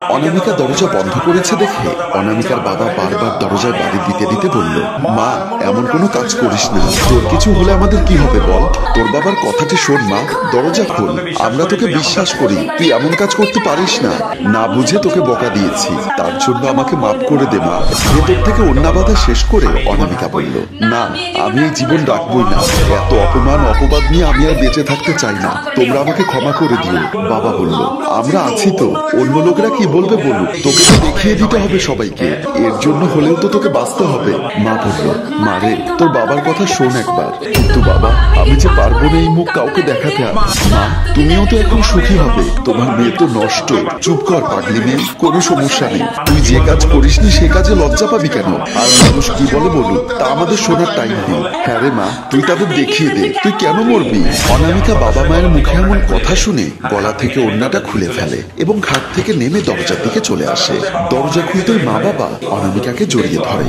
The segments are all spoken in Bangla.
অনামিকা দরজা বন্ধ করেছে দেখে অনামিকার বাবা বারবার দরজায় বাড়ি দিতে দিতে বলল, মা এমন কোনো কাজ করিস না, তোর কিছু হলে আমাদের কি হবে বল। তোর বাবার কথাটি শোন মা, দরজা খোল, আমরা তোকে বিশ্বাস করি, তুই এমন কাজ করতে পারিস না। না বুঝে তোকে বকা দিয়েছি, তার জন্য আমাকে মাফ করে দে মা। ভেতর থেকে অন্যা বাধা শেষ করে অনামিকা বলল, না আমি এই জীবন রাখবই না, এত অপমান অপবাদ নিয়ে আমি আর বেঁচে থাকতে চাই না, তোমরা আমাকে ক্ষমা করে দিও। বাবা বলল, আমরা আছি তো, অন্য লোকেরা কি বলবে বলুক, তোকে তো দেখিয়ে দিতে হবে সবাইকে, এর জন্য হলেও তো তোকে বাঁচতে হবে। মা বলল, মারে তোর বাবার কথা শোন একবার। কিন্তু বাবা আমি যে পারবো না এই মুখ কাউকে দেখাতে। আর মা তুমিও তো এখন সুখী হবে, তোমার মেয়ে তো নষ্ট। চুপ কর পাগলি মেয়ে, কোনো সমস্যা নেই, তুই যে কাজ করিসনি সে কাজে লজ্জা পাবি কেন? আর মানুষ কি বলে বলুক, তা আমাদের শোনার টাইম নেই। হ্যাঁ রে মা, তুই তাদের দেখিয়ে দে তুই কেন মরবি। অনামিকা বাবা মায়ের মুখে এমন কথা শুনে গলা থেকে ওড়নাটা খুলে ফেলে এবং ঘাট থেকে নেমে দরজার দিকে চলে আসে। দরজা খুলতেই মা বাবা অনামিকাকে জড়িয়ে ধরে।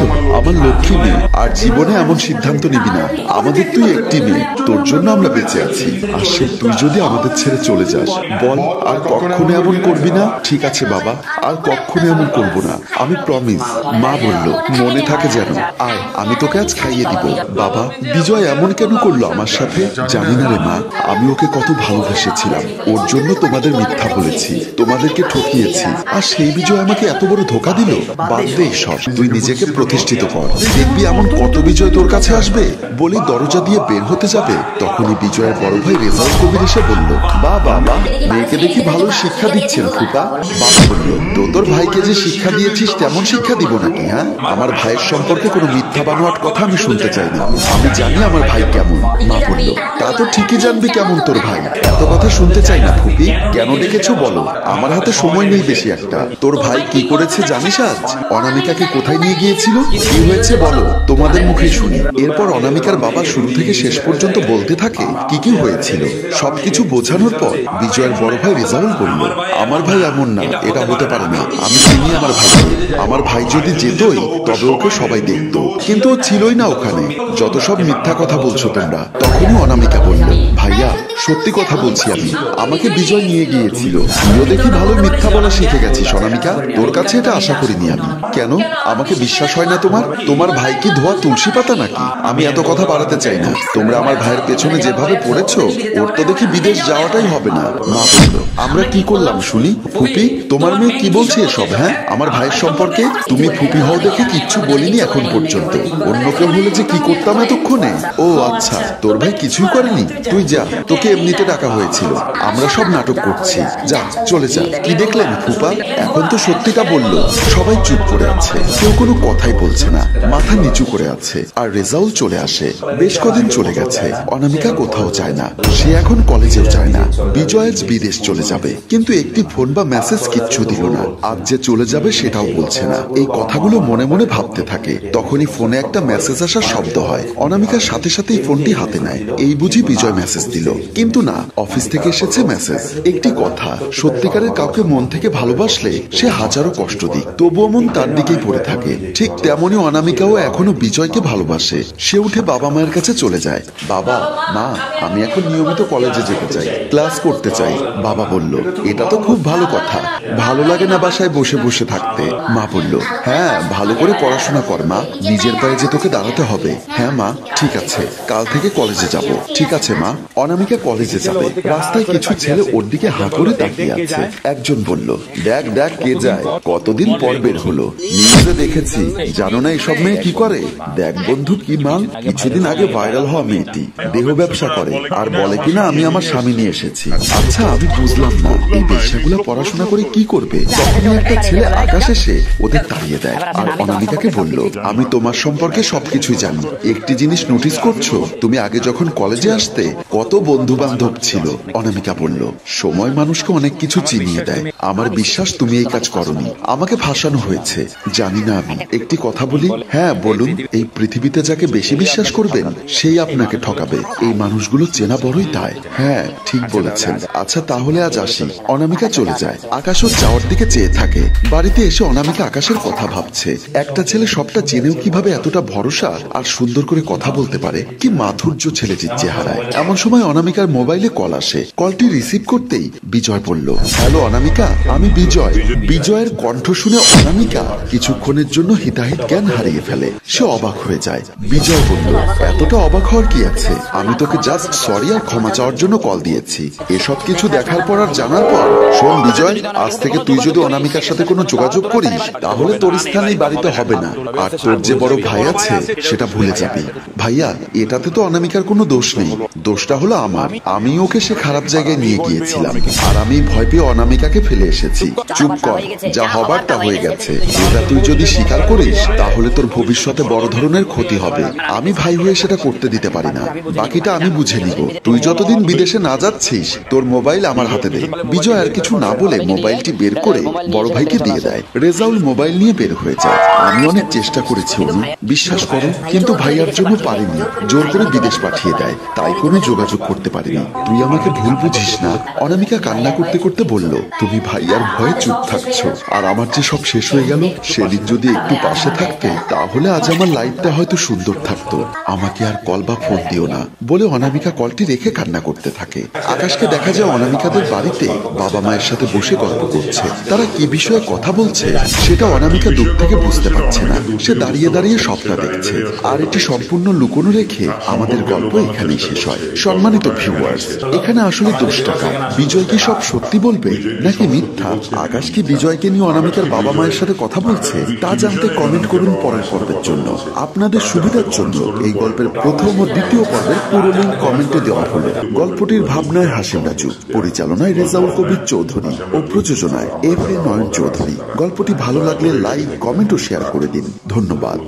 তো আমার লক্ষ্মী মেয়ে, আর জীবনে এমন সিদ্ধান্ত নিবি না, আমাদের তুই একটি মেয়ে, তোর জন্য আমরা বেঁচে আছি। আর সে তুই যদি আমাদের ছেড়ে চলে যাস, বল আর কখনো এমন করবি না? ঠিক আছে বাবা, আর কখনো এমন করবো না, আমি প্রমিস। মা বলল, মনে থাকে যেন, আর আমি তোকে আজ খাইয়ে দিব। বাবা বিজয় এমন কেন করলো আমার সাথে? জানি না রে মা, আমি ওকে কত ভালোবেসেছিলাম, ওর জন্য তোমাদের মিথ্যা বলেছি, তোমাদেরকে ঠকিয়েছি, আর সেই বিজয় আমাকে এত বড় ধোকা দিল। বাদ দে সব, তুই নিজেকে প্রতিষ্ঠিত কর, দেখবি এমন কত বিজয় তোর কাছে আসবে। বলে দরজা দিয়ে বের হতে যাবে, তখনই বিজয়ের বড় ভাই রেজাউল কবির এসে বলল, বা বাবা মেয়েকে দেখি ভালো শিক্ষা দিচ্ছেন ফুপা। বাবা বলল, তোর ভাইকে যে শিক্ষা দিয়েছিস তেমন শিক্ষা দিব নাকি? হ্যাঁ, আমার ভাইয়ের সম্পর্কে কোনো মিথ্যা বানোয়াট কথা আমি শুনতে চাই না, আমি জানি আমার ভাই কেমন। মা বলল, তা তো ঠিকই জানবি কেমন তোর ভাই, এত কথা শুনতে চাই না ফুপি, কেন ডেকেছো বলো? আমার হাতে সময় নেই বেশি একটা। তোর ভাই কি করেছে জানিস আজ? অনামিকাকে কোথায় নিয়ে গিয়েছিল, কি হয়েছে বলো, তোমাদের মুখে শুনি। এরপর অনামিকার বাবা শুরু থেকে শেষ পর্যন্ত বলতে থাকে কি কি হয়েছিল। সবকিছু বোঝানোর পর বিজয়ের বড় ভাই রেজাউল বলল, আমার ভাই এমন না, এটা হতে পারে না, আমি চিনি আমার ভাইকে, আমার ভাই যদি যেতই তবে ওকে সবাই দেখতো, কিন্তু ও ছিলই না ওখানে, যত সব মিথ্যা কথা বলছো তোমরা। তখনই অনামিকা বলল, ভাইয়া সত্যি কথা বলছি আমি, আমাকে বিজয় নিয়ে গিয়েছিল, তুইও দেখি ভালো মিথ্যা বলা শিখে গেছিস অনামিকা, তোর কাছে এটা আশা করিনি আমি। কেন আমাকে বিশ্বাস হয় না তোমার? তোমার ভাই কি ধোয়া তুলসী পাতা নাকি? আমি এত কথা বাড়াতে চাই না, তোমরা আমার ভাইয়ের পেছনে যেভাবে পড়েছো, ওর তো দেখি বিদেশ যাওয়াটাই হবে না। মা বলল, আমরা কি করলাম শুনি? ফুপি তোমার মেয়ে কি বলছে এসব? হ্যাঁ, আমার ভাইয়ের সম্পর্কে তুমি ফুপি হও দেখে কিচ্ছু বলিনি এখন পর্যন্ত, অন্য কেউ হলে যে কি করতাম এতক্ষণে। ও আচ্ছা, তোর ভাই কিছুই করেনি, তুই যা, তোকে এমনিতে ডাকা হয়েছিল, আমরা সব নাটক করছি, যা চলে যা। কি দেখলেন ফুপা, এখন তো সত্যিটা বললো। সবাই চুপ করে আছে, কেউ কোনো কথাই বলছে না, মাথা নিচু করে আছে। আর রেজাউল চলে আসে। বেশ কদিন চলে গেছে, অনামিকা কোথাও যায় না, সে এখন কলেজেও যায় না। বিজয় আজ বিদেশ চলে যাবে, কিন্তু একটি ফোন বা মেসেজ কিচ্ছু দিল না, আজ যে চলে যাবে সেটাও বলছে না। এই কথাগুলো মনে মনে ভাবতে থাকে, তখনই ফোনে একটা মেসেজ আসার শব্দ হয়। অনামিকার সাথে সাথেই ফোনটি হাতে নেয়, এই বুঝি বিজয় মেসেজ দিল, কিন্তু না, অফিস থেকে এসেছে মেসেজ। একটি কথা, সত্যিকারের কাউকে মন থেকে ভালোবাসলে সে হাজারো কষ্ট দিক, তবুও মন তার দিকেই পড়ে থাকে। ঠিক তেমনই অনামিকাও এখনো বিজয়কে ভালোবাসে। সে উঠে বাবা মায়ের কাছে চলে যায়, বাবা মা আমি এখন নিয়মিত কলেজে যেতে চাই, ক্লাস করতে চাই। বাবা বলল, এটা তো খুব ভালো কথা, ভালো লাগে না বাসায় বসে বসে থাকতে? মা বলল, হ্যাঁ ভালো করে পড়াশোনা কর মা, নিজের পায়ে যে তোকে দাঁড়াতে হবে। হ্যাঁ মা ঠিক আছে, কাল থেকে কলেজে যাব। ঠিক আছে মা। অনামিকা কলেজে যাবে, রাস্তায় কিছু ছেলে ওর দিকে হাঁ করে তাকিয়ে আছে। একজন বলল, দেখ দেখ কে যায়, কতদিন পর বের হলো, নিউজে দেখেছি, জানো না এসব মেয়ে কি করে? দেখ বন্ধু কি মাল, কিছুদিন আগে ভাইরাল হওয়া মেয়েটি দেহ ব্যবসা করে, আর বলে কিনা আমি আমার স্বামী নিয়ে এসেছি। আচ্ছা আমি বুঝলাম না, এই বেশ্যাগুলো পড়াশোনা করে কি করবে? তখনই একটা ছেলে আকাশ এসে ওদের তাড়িয়ে দেয়, আর অনামিকাকে বলল, আমি তোমার সম্পর্কে সবকিছুই জানি, একটি জিনিস নোটিস করছো, তুমি আগে যখন কলেজে আসতে কত বন্ধু বান্ধব ছিল। অনামিকা বলল, সময় মানুষকে অনেক কিছু চিনিয়ে দেয়, আমার বিশ্বাস তুমি এই কাজ করনি, আমাকে ফাঁসানো হয়েছে। হয়েছে জানি না। আমি একটি কথা বলি। হ্যাঁ বলুন। এই পৃথিবীতে যাকে বেশি বিশ্বাস করবেন সেই আপনাকে ঠকাবে। এই মানুষগুলো চেনা বড়ই দায়। হ্যাঁ ঠিক বলেছেন। আচ্ছা তাহলে আজ আসি। অনামিকা চলে যায়। আকাশ ওর যাওয়ার দিকে চেয়ে থাকে। বাড়িতে এসে অনামিকা আকাশের কথা ভাবছে। একটা ছেলে সবটা জেনেও কিভাবে এতটা ভরসা আর সুন্দর করে কথা বলতে পারে। কি মাধুর্য ছেলেটির চেহারায়। এমন সময় অনামিকার মোবাইলে কল আসে। কলটি রিসিভ করতেই বিজয় বলল, হ্যালো অনামিকা, আমি বিজয়। বিজয়ের কণ্ঠ শুনে অনামিকা কিছুক্ষণের জন্য হিতাহিত জ্ঞান হারিয়ে ফেলে। সে অবাক হয়ে যায়। বিজয় বলল, এতটা অবাক হওয়ার কি আছে? আমি তোকে জাস্ট সরি আর ক্ষমা চাওয়ার জন্য কল দিয়েছি। এসব কিছু দেখার পর আর জানার পর, শোন বিজয়, আজ থেকে তুই যদি অনামিকার সাথে কোনো যোগাযোগ করিস তাহলে তোর স্থান এই বাড়িতে হবে না। আর তোর যে বড় ভাই আছে সেটা ভুলে যাবি। ভাইয়া, এটাতে তো অনামিকার কোনো দোষ নেই। দোষটা হলো আমার। আমি ওকে সে খারাপ জায়গায় নিয়ে গিয়েছিলাম আর আমি ভয় পেয়ে অনামিকাকে ফেলে এসেছি। চুপ কর, যা হবার তা হয়ে গেছে। এটা তুই যদি স্বীকার করিস তাহলে তোর ভবিষ্যতে বড় ধরনের ক্ষতি হবে। আমি ভাই হয়ে সেটা করতে দিতে পারি না। বাকিটা আমি বুঝে নিব। তুই যতদিন বিদেশে না যাচ্ছিস তোর মোবাইল আমার হাতে দে। বিজয় আর কিছু না বলে মোবাইলটি বের করে বড় ভাইকে দিয়ে দেয়। রেজাউল মোবাইল নিয়ে বের হয়ে যায়। আমি অনেক চেষ্টা করেছি অনু, বিশ্বাস করো, কিন্তু ভাইয়ার জন্য পারিনি। জোর করে বিদেশ পাঠিয়ে দেয়, তাই কোনো যোগাযোগ করতে পারিনি। তুই আমাকে ভুল বুঝিস না। অনামিকা কান্না করতে করতে বলল, তুমি ভাইয়ার ভয়ে চুপ থাকছো আর আমার যে সব শেষ হয়ে গেল। সেদিন যদি একটু পাশে থাকতে তাহলে আজ আমার লাইফটা হয়তো সুন্দর থাকতো। আমাকে আর কল বা ফোন দিও না বলে অনামিকা কলটি রেখে কান্না করতে থাকে। আকাশকে দেখা যায় অনামিকাদের বাড়িতে বাবা মায়ের সাথে বসে গল্প করছে। তারা কি বিষয়ে কথা বলছে সেটা অনামিকা দূর থেকে বুঝতে পারছে না। সে দাঁড়িয়ে দাঁড়িয়ে সবটা দেখছে। আর এটি সম্পূর্ণ লুকোনো রেখে আমাদের গল্প এখানেই শেষ হয়। সম্মানিত ভিউয়ার্স, এখানে আসলে দোষটা কার? বিজয় কি সব সত্যি বলবে নাকি মিথ্যা? আকাশ কি বিজয়কে নিয়ে অনামিকার বাবা মায়ের সাথে কথা বলছে তা জানতে কমেন্ট করুন পরের পর্বের জন্য। আপনাদের সুবিধার জন্য এই গল্পের প্রথম ও দ্বিতীয় পর্বের পুরো লিঙ্ক কমেন্টে দেওয়া হলো। গল্পটির ভাবনায় হাসিম রাজু, পরিচালনায় রেজাউল কবির চৌধুরী ও প্রযোজনায় এফ এ নয়ন চৌধুরী। গল্পটি ভালো লাগলে লাইক, কমেন্ট ও শেয়ার করে দিন। ধন্যবাদ।